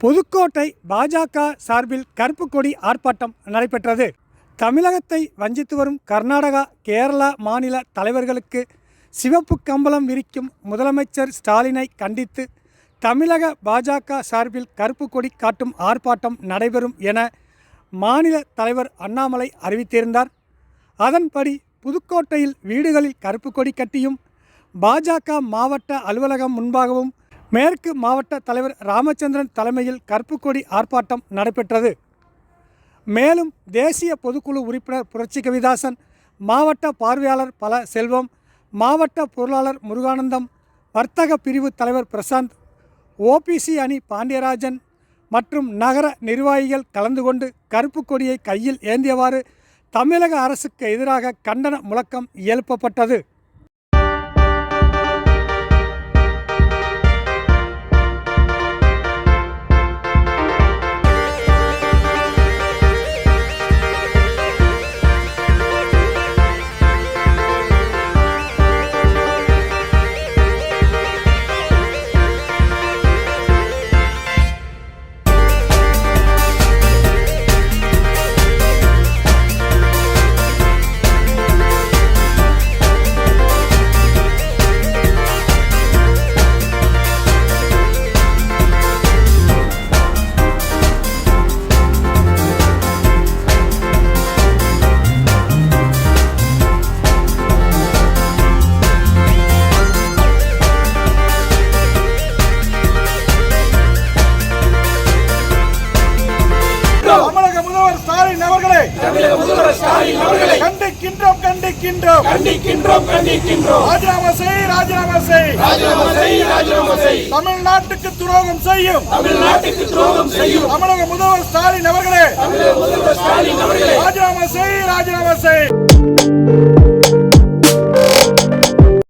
புதுக்கோட்டை பாஜக சார்பில் கருப்பு கொடி ஆர்ப்பாட்டம் நடைபெற்றது. தமிழகத்தை வஞ்சித்து வரும் கர்நாடகா, கேரளா மாநில தலைவர்களுக்கு சிவப்பு கம்பளம் விரிக்கும் முதலமைச்சர் ஸ்டாலினை கண்டித்து தமிழக பாஜக சார்பில் கருப்பு கொடி காட்டும் ஆர்ப்பாட்டம் நடைபெறும் என மாநில தலைவர் அண்ணாமலை அறிவித்திருந்தார். அதன்படி புதுக்கோட்டையில் வீடுகளில் கருப்பு கொடி கட்டியும், பாஜக மாவட்ட அலுவலகம் முன்பாகவும் மேற்கு மாவட்ட தலைவர் ராமச்சந்திரன் தலைமையில் கருப்பு கொடி ஆர்ப்பாட்டம் நடைபெற்றது. மேலும் தேசிய பொதுக்குழு உறுப்பினர் புரட்சி கவிதாசன், மாவட்ட பார்வையாளர் பல செல்வம், மாவட்ட பொருளாளர் முருகானந்தம், வர்த்தக பிரிவு தலைவர் பிரசாந்த், ஓபிசி அணி பாண்டியராஜன் மற்றும் நகர நிர்வாகிகள் கலந்து கொண்டு கருப்பு கொடியை கையில் ஏந்தியவாறு தமிழக அரசுக்கு எதிராக கண்டன முழக்கம் எழுப்பப்பட்டது. தமிழ்நாட்டுக்கு துரோகம் செய்யும் தமிழக முதல்வர் ஸ்டாலின் அவர்களே ராஜினாமா செய்.